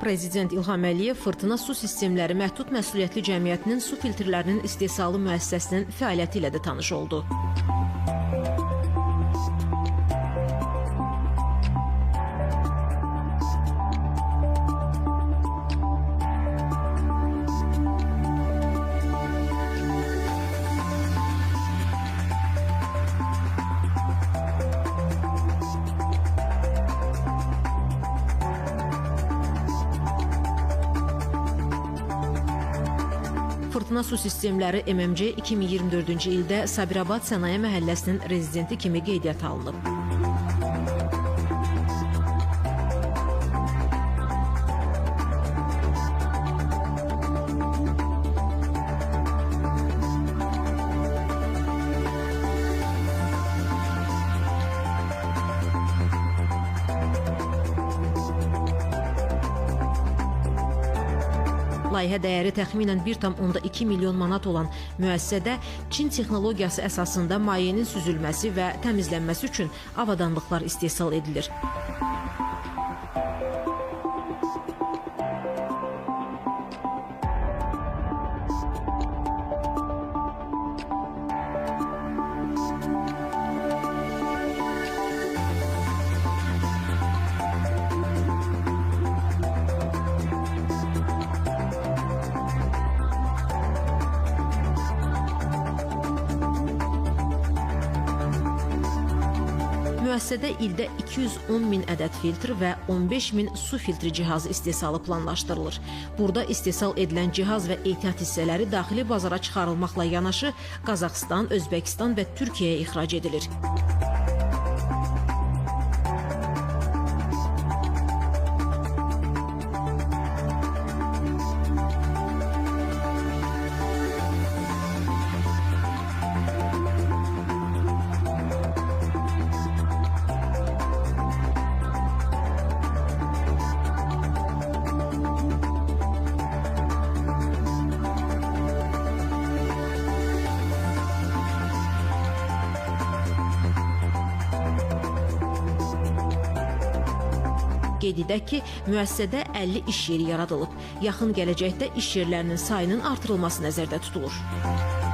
Prezident İlham Əliyev Fırtına Su Sistemləri Məhdud Məsuliyyətli Cəmiyyətinin su filtrlərinin istehsalı müəssisəsinin fəaliyyəti ilə də tanış oldu. Fırtına Su Sistemləri MMC 2024-cü ildə Sabirabad Sənaye Məhəlləsinin rezidenti kimi qeydiyyata alınıb. Layihə dəyəri təxminən 1,2 milyon manat olan müəssisədə Çin texnologiyası əsasında mayenin süzülməsi və təmizlənməsi üçün avadanlıqlar istehsal edilir. Müəssisədə ildə 210 min ədəd filtr və 15 min su filtri cihazı istehsalı planlaşdırılır. Burada istehsal edilən cihaz və ehtiyat hissələri daxili bazara çıxarılmaqla yanaşı Qazaxıstan, Özbəkistan və Türkiyəyə ixrac edilir. Qeyd edək ki, müəssisədə 50 iş yeri yaradılıb. Yaxın gələcəkdə iş yerlərinin sayının artırılması nəzərdə tutulur.